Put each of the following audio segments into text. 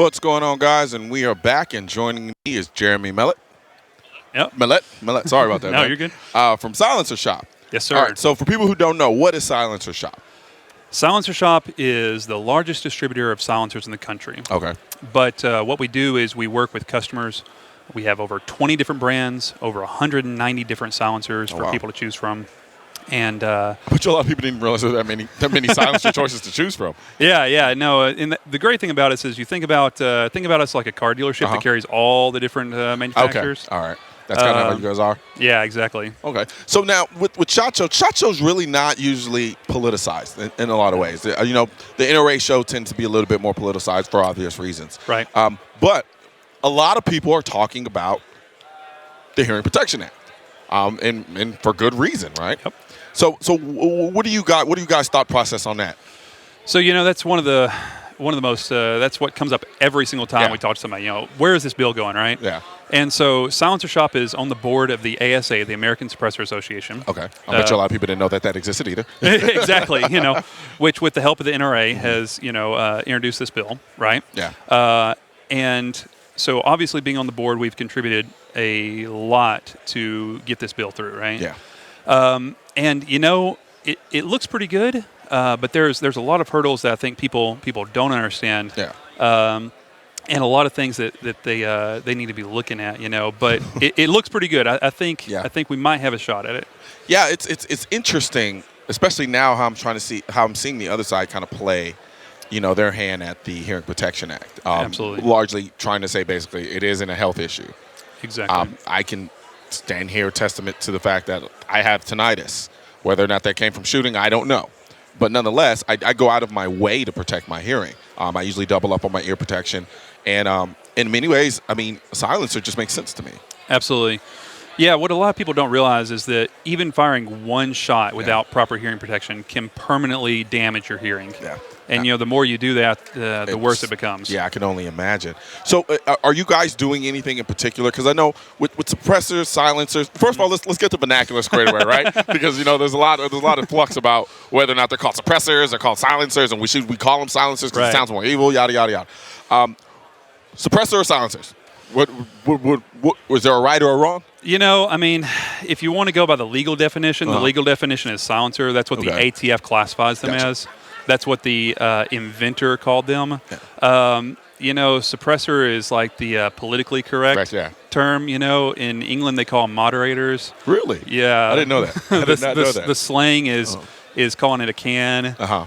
What's going on, guys? And we are back, and joining me is Jeremy Mellett. Yep. Millett. Sorry about that. No, man. you're good. From Silencer Shop. Yes, sir. All right, so for people who don't know, what is Silencer Shop? Silencer Shop is the largest distributor of silencers in the country. Okay. But what we do is we work with customers. We have over 20 different brands, over 190 different silencers for people to choose from. And But a lot of people didn't realize there were that many silencer choices to choose from. Yeah. No, and the great thing about us is you think about us like a car dealership that carries all the different manufacturers. Okay. All right. That's kind of how you guys are? Yeah, exactly. Okay. So now with SHOT Show's really not usually politicized in a lot of ways. The NRA show tends to be a little bit more politicized for obvious reasons. Right. But a lot of people are talking about the Hearing Protection Act, and for good reason, right? Yep. So what do you guys thought process on that? So that's one of the most that's what comes up every single time we talk to somebody. Where is this bill going, right? Yeah. And so Silencer Shop is on the board of the ASA, the American Suppressor Association. Okay. I bet you a lot of people didn't know that existed either. Exactly. Which with the help of the NRA has introduced this bill, right? Yeah. And so obviously being on the board, we've contributed a lot to get this bill through, right? Yeah. And it looks pretty good, but there's a lot of hurdles that I think people don't understand. Yeah. And a lot of things that they need to be looking at, But it looks pretty good. I think we might have a shot at it. Yeah, it's interesting, especially now how I'm seeing the other side kind of play, their hand at the Hearing Protection Act. Absolutely. Largely trying to say basically it isn't a health issue. Exactly. I can stand here testament to the fact that I have tinnitus. Whether or not that came from shooting, I don't know. But nonetheless, I go out of my way to protect my hearing. I usually double up on my ear protection. And in many ways, a silencer just makes sense to me. Absolutely. Yeah, what a lot of people don't realize is that even firing one shot without proper hearing protection can permanently damage your hearing. Yeah. And, the more you do that, the worse it becomes. Yeah, I can only imagine. So are you guys doing anything in particular? Because I know with suppressors, silencers, first of all, let's get the vernacular straight away, right? Because, there's a lot of flux about whether or not they're called suppressors or called silencers, and we call them silencers because it sounds more evil, yada, yada, yada. Suppressor or silencers? What was there a right or a wrong? If you want to go by the legal definition, the legal definition is silencer. That's what the ATF classifies them as. That's what the inventor called them. Yeah. Suppressor is like the politically correct term. In England they call them moderators. Really? Yeah. I didn't know that. I did not know that. The slang is calling it a can. So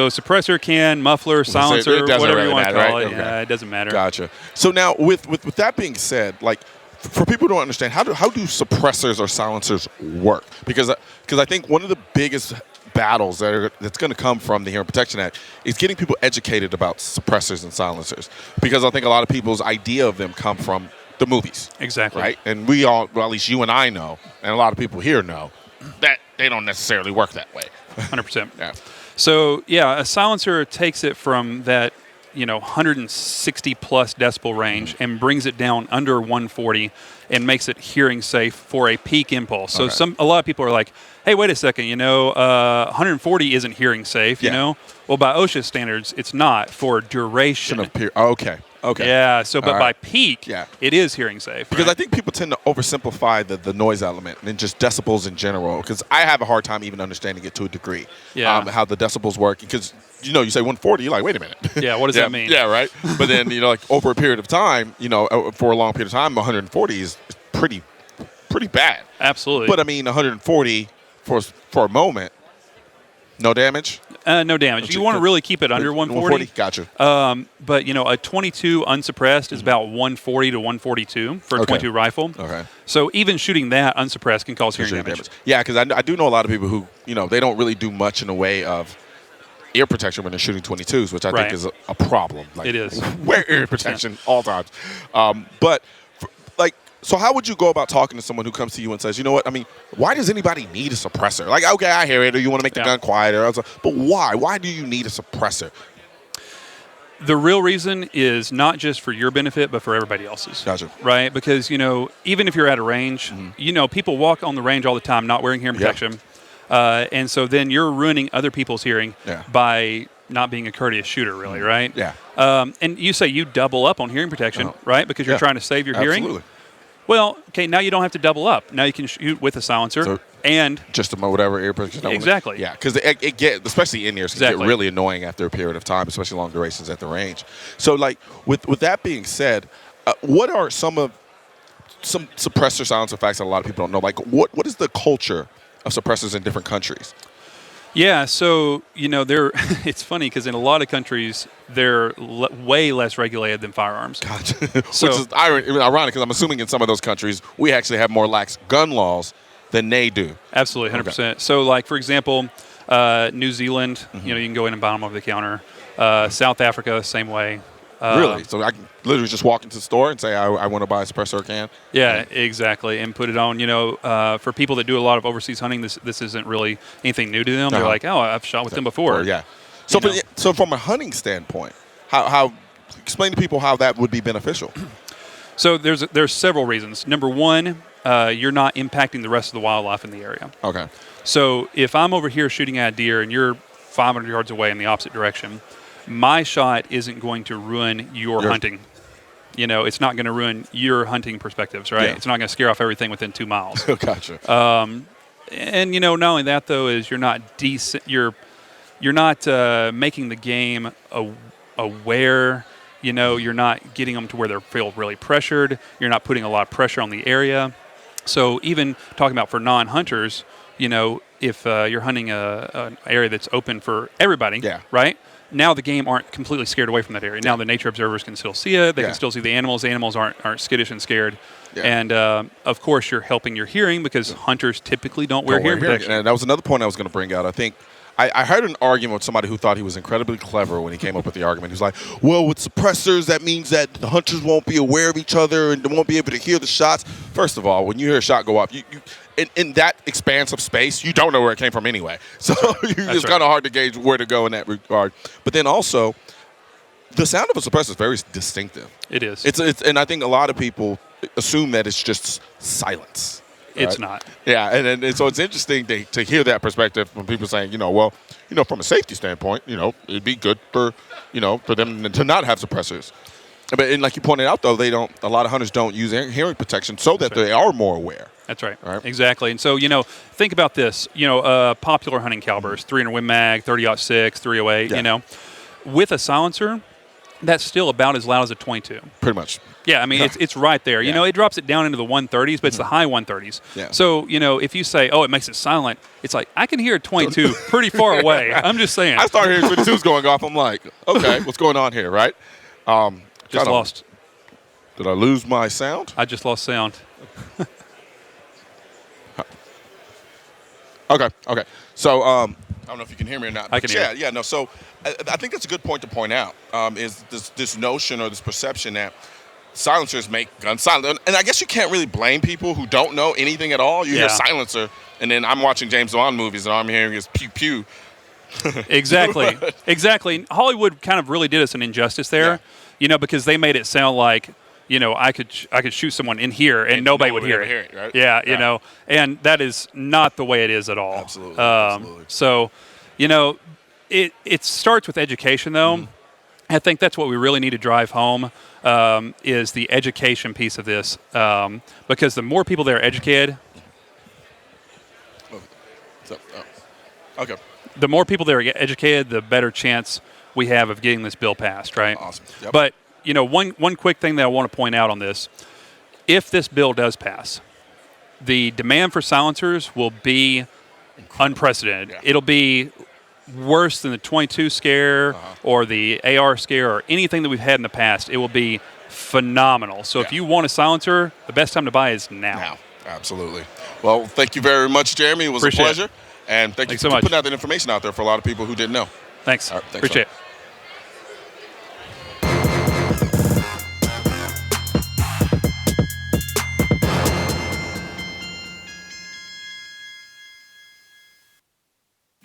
suppressor, can, muffler, silencer, whatever you want to call it. Okay. Yeah, it doesn't matter. Gotcha. So now with that being said, like for people who don't understand, how do suppressors or silencers work? Because I think one of the biggest battles that's going to come from the Hearing Protection Act is getting people educated about suppressors and silencers, because I think a lot of people's idea of them come from the movies. Exactly. Right? And we all, well, at least you and I know, and a lot of people here know, that they don't necessarily work that way. 100%. Yeah. So, a silencer takes it from that 160 plus decibel range and brings it down under 140 and makes it hearing safe for a peak impulse. So a lot of people are like, hey, wait a second, 140 isn't hearing safe, Well, by OSHA standards, it's not for duration. Okay. Yeah, but by peak, it is hearing safe. Because I think people tend to oversimplify the noise element and just decibels in general, because I have a hard time even understanding it to a degree, how the decibels work. Because, you say 140, you're like, wait a minute. Yeah, what does that mean? Yeah, right? But then, over a period of time, for a long period of time, 140 is pretty bad. Absolutely. But, 140 for a moment, no damage? No damage. You want to really keep it under 140. Gotcha. But, a 22 unsuppressed is about 140 to 142 for a 22 rifle. Okay. So even shooting that unsuppressed can cause hearing damage. Yeah, because I do know a lot of people who, they don't really do much in the way of ear protection when they're shooting 22s, which I think is a problem. Like, it is. Wear ear protection all times. So how would you go about talking to someone who comes to you and says, you know what, why does anybody need a suppressor? Like, okay, I hear it, or you want to make the gun quieter, but why? Why do you need a suppressor? The real reason is not just for your benefit, but for everybody else's. Gotcha. Right? Because, even if you're at a range, people walk on the range all the time not wearing hearing protection. And so then you're ruining other people's hearing by not being a courteous shooter, really, right? Yeah. And you say you double up on hearing protection, right? Because you're Yeah. trying to save your hearing. Absolutely. Well, okay, now you don't have to double up. Now you can shoot with a silencer So- and Just about whatever ear protection. Exactly. Yeah, because it get, especially in ears, can Exactly. get really annoying after a period of time, especially long durations at the range. So, like with that being said, what are some suppressor silencer facts that a lot of people don't know? Like, what is the culture of suppressors in different countries? yeah. So they're it's funny because in a lot of countries they're way less regulated than firearms. Gotcha. So- Which is ironic because I'm assuming in some of those countries we actually have more lax gun laws than they do. Absolutely, 100%. So, like for example, New Zealand, you can go in and buy them over the counter. South Africa, same way. Really? So I can literally just walk into the store and say I want to buy a suppressor can? Yeah, exactly, and put it on. For people that do a lot of overseas hunting, this isn't really anything new to them. They're like, oh, I've shot with them before. Yeah. So from a hunting standpoint, how explain to people how that would be beneficial? So there's several reasons. Number one, you're not impacting the rest of the wildlife in the area. Okay. So if I'm over here shooting at a deer and you're 500 yards away in the opposite direction, my shot isn't going to ruin your hunting. It's not going to ruin your hunting perspectives, right? Yeah. It's not going to scare off everything within 2 miles. Gotcha. And not only that though is you're not making the game aware. You're not getting them to where they feel really pressured. You're not putting a lot of pressure on the area. So even talking about for non-hunters, if you're hunting an area that's open for everybody, right? Now the game aren't completely scared away from that area. Now the nature observers can still see it. They can still see the animals. The animals aren't skittish and scared. Yeah. And of course, you're helping your hearing because hunters typically don't wear hearing protection. And that was another point I was going to bring out. I think I heard an argument with somebody who thought he was incredibly clever when he came up with the argument. He was like, well, with suppressors, that means that the hunters won't be aware of each other and they won't be able to hear the shots. First of all, when you hear a shot go off, you in that expanse of space, you don't know where it came from anyway. So it's kind of hard to gauge where to go in that regard. But then also, the sound of a suppressor is very distinctive. It is. And I think a lot of people assume that it's just silence. It's not. Yeah, and so it's interesting to hear that perspective from people saying, from a safety standpoint, it'd be good for them to not have suppressors. But like you pointed out, though, a lot of hunters don't use hearing protection so that they are more aware. That's right. Exactly. And so, think about this. Popular hunting calibers, 300 Win Mag, 30-06, 308, Yeah. With a silencer, that's still about as loud as a .22. Pretty much. Yeah, I mean, it's right there. Yeah. It drops it down into the 130s, but it's the high 130s. Yeah. So, if you say, oh, it makes it silent, it's like, I can hear a 22 pretty far away. I'm just saying. I started hearing 22s going off. I'm like, okay, what's going on here, right? Just lost. Did I lose my sound? I just lost sound. Okay. So I don't know if you can hear me or not. I can hear. Yeah. No. So I think that's a good point to point out. Is this notion or this perception that silencers make guns silent, and I guess you can't really blame people who don't know anything at all. You hear silencer, and then I'm watching James Bond movies, and all I'm hearing is pew pew. Exactly. Hollywood kind of really did us an injustice there, because they made it sound like, I could shoot someone in here and nobody would hear it. Right? Yeah, and that is not the way it is at all. Absolutely. So, it starts with education, though. Mm-hmm. I think that's what we really need to drive home, is the education piece of this, because the more people that are educated, okay. The more people that are educated, the better chance we have of getting this bill passed, right? Awesome. Yep. But, one quick thing that I want to point out on this, if this bill does pass, the demand for silencers will be unprecedented. Yeah. It'll be worse than the 22 scare or the AR scare or anything that we've had in the past. It will be phenomenal. So if you want a silencer, the best time to buy is now. Absolutely. Well, thank you very much, Jeremy. It was a pleasure. And thank you so for much. putting out that information out there for a lot of people who didn't know. Thanks. All right, thanks Appreciate it.